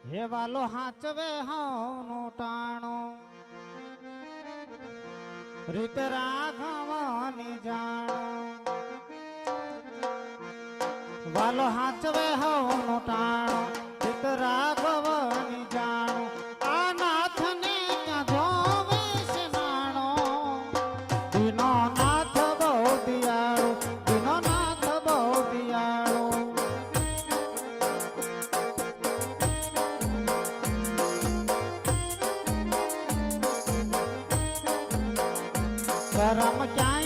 હે વાલો હાચવે હવનો ટાણો રીત રાઘવાની જાણો વાલો હાચવે હવનો ટાણો રીત રાઘવાની જાણો આ નાથને ક્યાં જોવે છે નાણો દીનો નાથ બહુ દિયાળો દીનો નાથ બહુ દિયાળો કરમ ક્યાં